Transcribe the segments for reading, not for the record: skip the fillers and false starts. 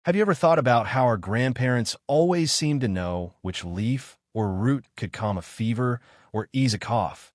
Have you ever thought about how our grandparents always seemed to know which leaf or root could calm a fever or ease a cough?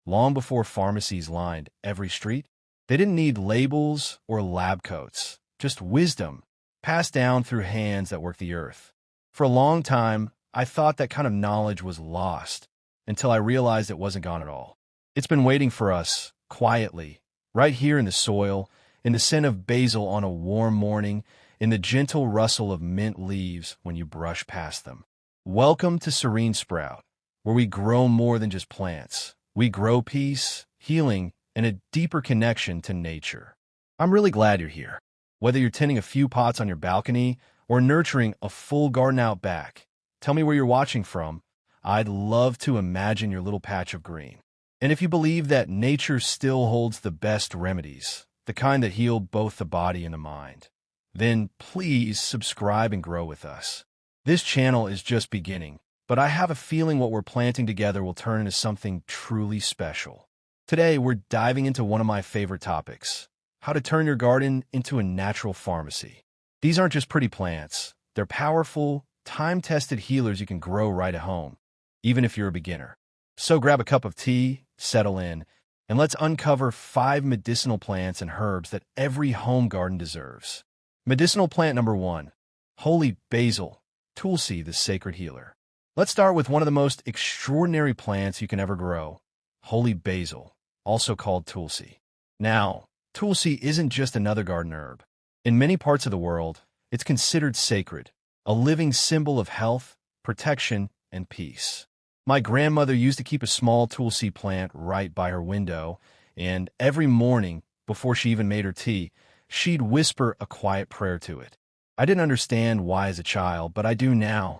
Long before pharmacies lined every street, they didn't need labels or lab coats, just wisdom passed down through hands that work the earth. For a long time, I thought that kind of knowledge was lost until I realized it wasn't gone at all. It's been waiting for us, quietly, right here in the soil, in the scent of basil on a warm morning, in the gentle rustle of mint leaves when you brush past them. Welcome to Serene Sprout, where we grow more than just plants. We grow peace, healing, and a deeper connection to nature. I'm really glad you're here. Whether you're tending a few pots on your balcony or nurturing a full garden out back, tell me where you're watching from. I'd love to imagine your little patch of green. And if you believe that nature still holds the best remedies, the kind that heal both the body and the mind, then please subscribe and grow with us. This channel is just beginning, but I have a feeling what we're planting together will turn into something truly special. Today, we're diving into one of my favorite topics: how to turn your garden into a natural pharmacy. These aren't just pretty plants. They're powerful, time-tested healers you can grow right at home, even if you're a beginner. So grab a cup of tea, settle in, and let's uncover 5 medicinal plants and herbs that every home garden deserves. Medicinal plant number 1, holy basil, Tulsi, the sacred healer. Let's start with one of the most extraordinary plants you can ever grow, holy basil, also called Tulsi. Now, Tulsi isn't just another garden herb. In many parts of the world, it's considered sacred, a living symbol of health, protection, and peace. My grandmother used to keep a small Tulsi plant right by her window, and every morning, before she even made her tea, she'd whisper a quiet prayer to it. I didn't understand why as a child, but I do now.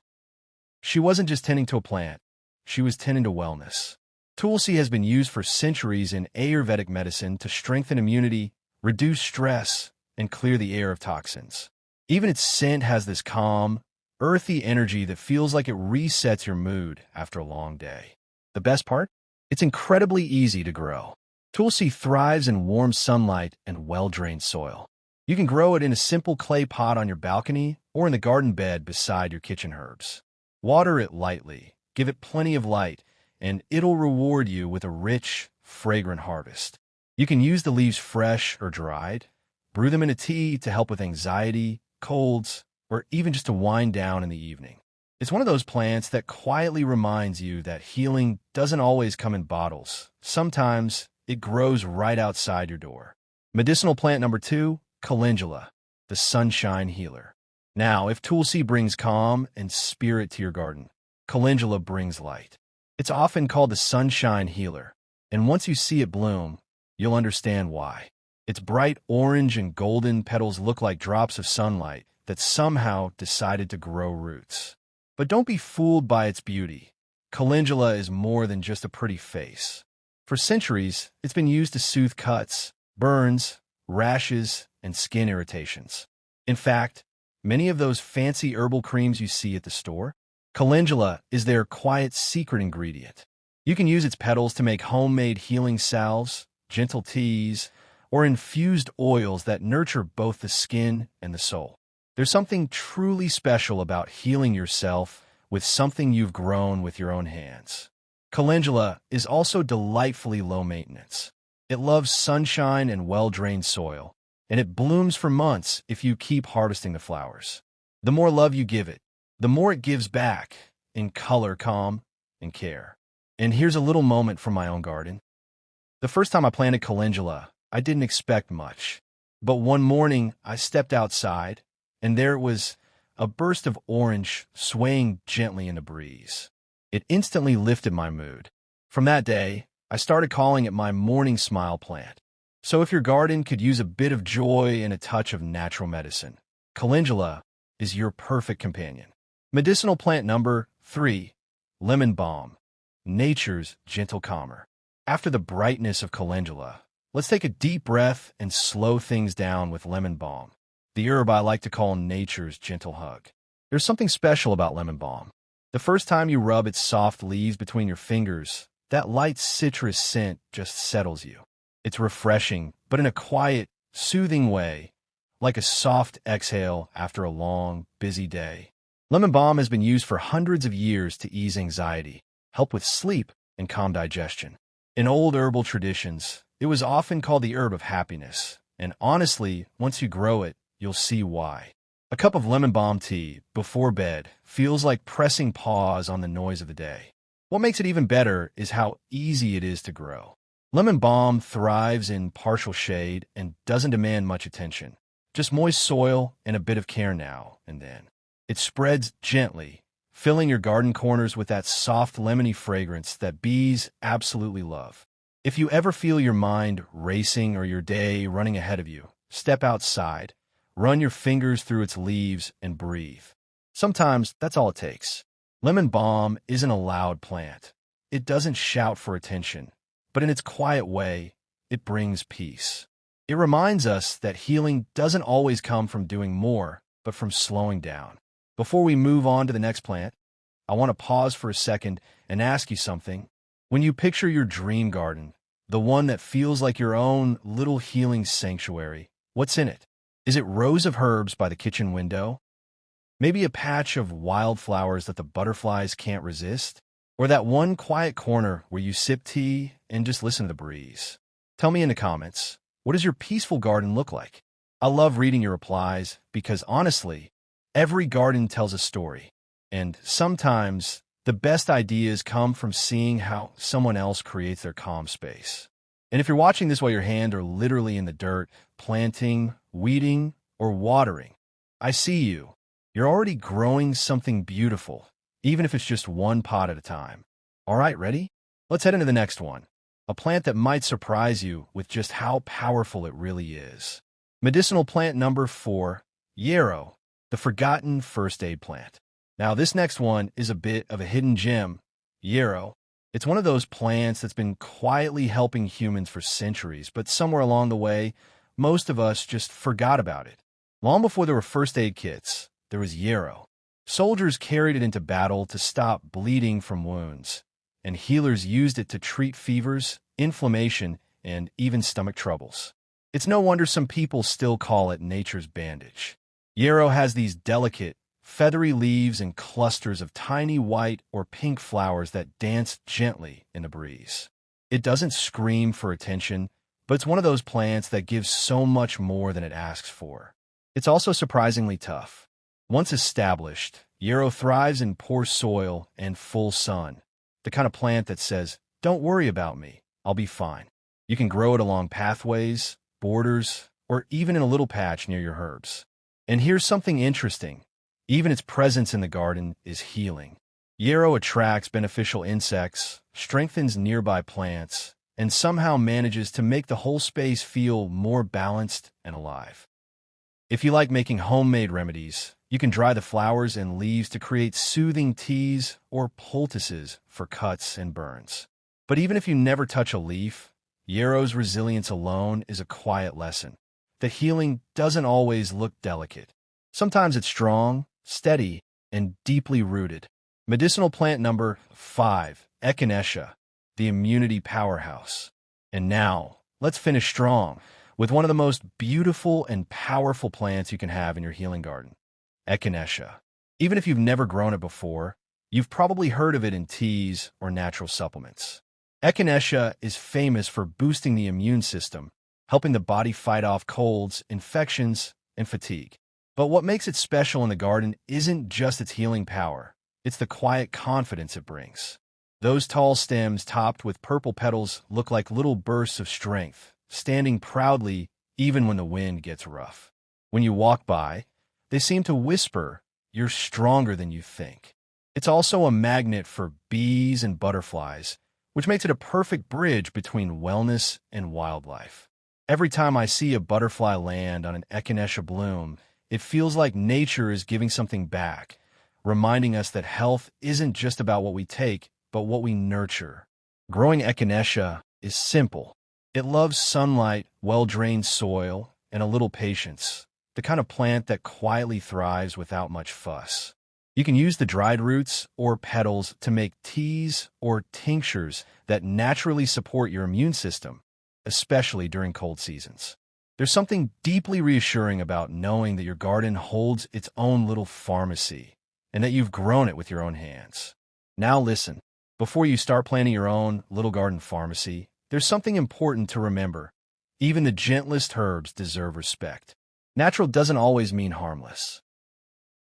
She wasn't just tending to a plant. She was tending to wellness. Tulsi has been used for centuries in Ayurvedic medicine to strengthen immunity, reduce stress, and clear the air of toxins. Even its scent has this calm, earthy energy that feels like it resets your mood after a long day. The best part? It's incredibly easy to grow. Tulsi thrives in warm sunlight and well-drained soil. You can grow it in a simple clay pot on your balcony or in the garden bed beside your kitchen herbs. Water it lightly, give it plenty of light, and it'll reward you with a rich, fragrant harvest. You can use the leaves fresh or dried, brew them in a tea to help with anxiety, colds, or even just to wind down in the evening. It's one of those plants that quietly reminds you that healing doesn't always come in bottles. Sometimes it grows right outside your door. Medicinal plant number 2, calendula, the sunshine healer. Now, if Tulsi brings calm and spirit to your garden, calendula brings light. It's often called the sunshine healer, and once you see it bloom, you'll understand why. Its bright orange and golden petals look like drops of sunlight that somehow decided to grow roots. But don't be fooled by its beauty. Calendula is more than just a pretty face. For centuries, it's been used to soothe cuts, burns, rashes, and skin irritations. In fact, many of those fancy herbal creams you see at the store, calendula is their quiet secret ingredient. You can use its petals to make homemade healing salves, gentle teas, or infused oils that nurture both the skin and the soul. There's something truly special about healing yourself with something you've grown with your own hands. Calendula is also delightfully low maintenance. It loves sunshine and well-drained soil, and it blooms for months if you keep harvesting the flowers. The more love you give it, the more it gives back in color, calm, and care. And here's a little moment from my own garden. The first time I planted calendula, I didn't expect much. But one morning, I stepped outside, and there it was, a burst of orange swaying gently in the breeze. It instantly lifted my mood. From that day, I started calling it my morning smile plant. So if your garden could use a bit of joy and a touch of natural medicine, calendula is your perfect companion. Medicinal plant number 3, lemon balm, nature's gentle calmer. After the brightness of calendula, let's take a deep breath and slow things down with lemon balm, the herb I like to call nature's gentle hug. There's something special about lemon balm. The first time you rub its soft leaves between your fingers, that light citrus scent just settles you. It's refreshing, but in a quiet, soothing way, like a soft exhale after a long, busy day. Lemon balm has been used for hundreds of years to ease anxiety, help with sleep, and calm digestion. In old herbal traditions, it was often called the herb of happiness, and honestly, once you grow it, you'll see why. A cup of lemon balm tea before bed feels like pressing pause on the noise of the day. What makes it even better is how easy it is to grow. Lemon balm thrives in partial shade and doesn't demand much attention. Just moist soil and a bit of care now and then. It spreads gently, filling your garden corners with that soft lemony fragrance that bees absolutely love. If you ever feel your mind racing or your day running ahead of you, step outside, run your fingers through its leaves, and breathe. Sometimes that's all it takes. Lemon balm isn't a loud plant. It doesn't shout for attention, but in its quiet way, it brings peace. It reminds us that healing doesn't always come from doing more, but from slowing down. Before we move on to the next plant, I want to pause for a second and ask you something. When you picture your dream garden, the one that feels like your own little healing sanctuary, what's in it? Is it rows of herbs by the kitchen window? Maybe a patch of wildflowers that the butterflies can't resist? Or that one quiet corner where you sip tea and just listen to the breeze? Tell me in the comments, what does your peaceful garden look like? I love reading your replies because honestly, every garden tells a story. And sometimes the best ideas come from seeing how someone else creates their calm space. And if you're watching this while your hands are literally in the dirt, planting, weeding, or watering, I see you. You're already growing something beautiful, even if it's just one pot at a time. All right, ready? Let's head into the next one. A plant that might surprise you with just how powerful it really is. Medicinal plant number 4, yarrow, the forgotten first aid plant. Now, this next one is a bit of a hidden gem. Yarrow. It's one of those plants that's been quietly helping humans for centuries, but somewhere along the way, most of us just forgot about it. Long before there were first aid kits, there was yarrow. Soldiers carried it into battle to stop bleeding from wounds, and healers used it to treat fevers, inflammation, and even stomach troubles. It's no wonder some people still call it nature's bandage. Yarrow has these delicate, feathery leaves and clusters of tiny white or pink flowers that dance gently in the breeze. It doesn't scream for attention, but it's one of those plants that gives so much more than it asks for. It's also surprisingly tough. Once established, yarrow thrives in poor soil and full sun, the kind of plant that says, "Don't worry about me, I'll be fine." You can grow it along pathways, borders, or even in a little patch near your herbs. And here's something interesting. Even its presence in the garden is healing. Yarrow attracts beneficial insects, strengthens nearby plants, and somehow manages to make the whole space feel more balanced and alive. If you like making homemade remedies, you can dry the flowers and leaves to create soothing teas or poultices for cuts and burns. But even if you never touch a leaf, yarrow's resilience alone is a quiet lesson. The healing doesn't always look delicate. Sometimes it's strong, steady, and deeply rooted. Medicinal plant number 5, echinacea, the immunity powerhouse. And now, let's finish strong with one of the most beautiful and powerful plants you can have in your healing garden, echinacea. Even if you've never grown it before, you've probably heard of it in teas or natural supplements. Echinacea is famous for boosting the immune system, helping the body fight off colds, infections, and fatigue. But what makes it special in the garden isn't just its healing power, it's the quiet confidence it brings. Those tall stems topped with purple petals look like little bursts of strength, standing proudly even when the wind gets rough. When you walk by, they seem to whisper, "You're stronger than you think." It's also a magnet for bees and butterflies, which makes it a perfect bridge between wellness and wildlife. Every time I see a butterfly land on an echinacea bloom, it feels like nature is giving something back, reminding us that health isn't just about what we take, but what we nurture. Growing echinacea is simple. It loves sunlight, well-drained soil, and a little patience, the kind of plant that quietly thrives without much fuss. You can use the dried roots or petals to make teas or tinctures that naturally support your immune system, especially during cold seasons. There's something deeply reassuring about knowing that your garden holds its own little pharmacy and that you've grown it with your own hands. Now listen, before you start planning your own little garden pharmacy, there's something important to remember. Even the gentlest herbs deserve respect. Natural doesn't always mean harmless.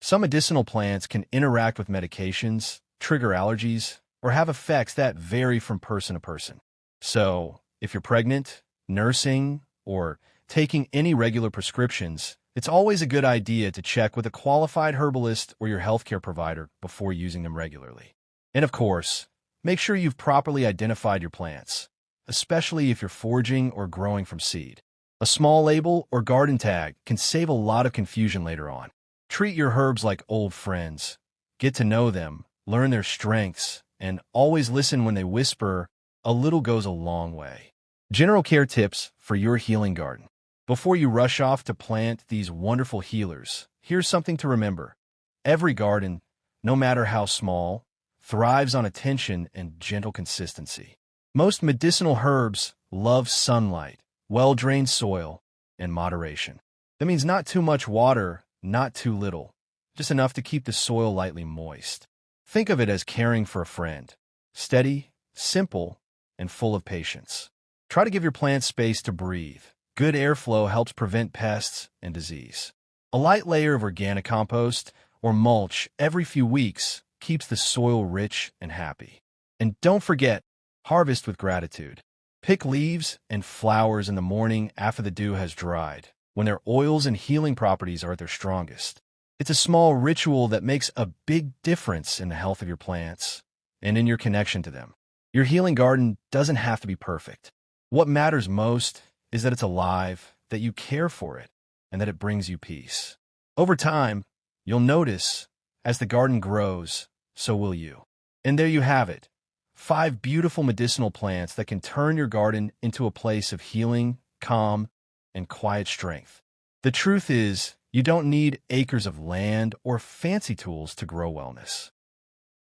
Some medicinal plants can interact with medications, trigger allergies, or have effects that vary from person to person. So, if you're pregnant, nursing, or taking any regular prescriptions, it's always a good idea to check with a qualified herbalist or your healthcare provider before using them regularly. And of course, make sure you've properly identified your plants, especially if you're foraging or growing from seed. A small label or garden tag can save a lot of confusion later on. Treat your herbs like old friends. Get to know them, learn their strengths, and always listen when they whisper. A little goes a long way. General care tips for your healing garden. Before you rush off to plant these wonderful healers, here's something to remember. Every garden, no matter how small, thrives on attention and gentle consistency. Most medicinal herbs love sunlight, well-drained soil, and moderation. That means not too much water, not too little, just enough to keep the soil lightly moist. Think of it as caring for a friend. Steady, simple, and full of patience. Try to give your plants space to breathe. Good airflow helps prevent pests and disease. A light layer of organic compost or mulch every few weeks keeps the soil rich and happy. And don't forget, harvest with gratitude. Pick leaves and flowers in the morning after the dew has dried, when their oils and healing properties are at their strongest. It's a small ritual that makes a big difference in the health of your plants and in your connection to them. Your healing garden doesn't have to be perfect. What matters most is that it's alive, that you care for it, and that it brings you peace. Over time, you'll notice, as the garden grows, so will you. And there you have it. 5 beautiful medicinal plants that can turn your garden into a place of healing, calm, and quiet strength. The truth is, you don't need acres of land or fancy tools to grow wellness.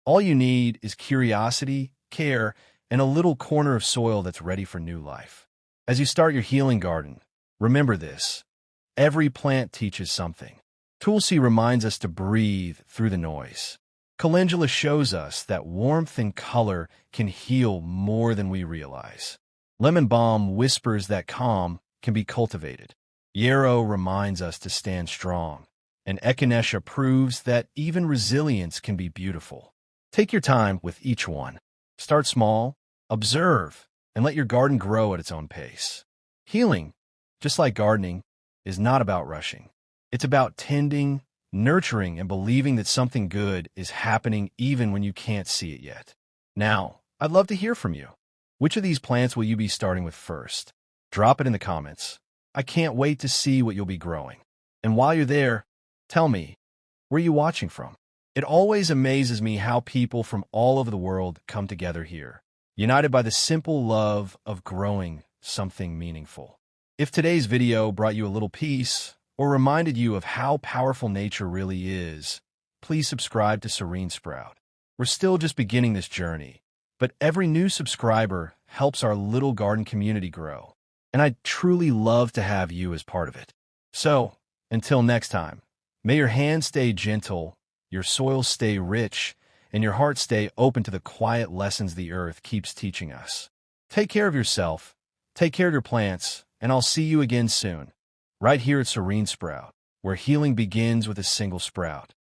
All you need is curiosity, care, and a little corner of soil that's ready for new life. As you start your healing garden, remember this. Every plant teaches something. Tulsi reminds us to breathe through the noise. Calendula shows us that warmth and color can heal more than we realize. Lemon Balm whispers that calm can be cultivated. Yarrow reminds us to stand strong. And Echinacea proves that even resilience can be beautiful. Take your time with each one. Start small, observe, and let your garden grow at its own pace. Healing, just like gardening, is not about rushing. It's about tending, nurturing, and believing that something good is happening even when you can't see it yet. Now, I'd love to hear from you. Which of these plants will you be starting with first? Drop it in the comments. I can't wait to see what you'll be growing. And while you're there, tell me, where are you watching from? It always amazes me how people from all over the world come together here, united by the simple love of growing something meaningful. If today's video brought you a little peace or reminded you of how powerful nature really is, please subscribe to Serene Sprout. We're still just beginning this journey, but every new subscriber helps our little garden community grow, and I'd truly love to have you as part of it. So, until next time, may your hands stay gentle, your soil stay rich, and your heart stay open to the quiet lessons the earth keeps teaching us. Take care of yourself, take care of your plants, and I'll see you again soon, right here at Serene Sprout, where healing begins with a single sprout.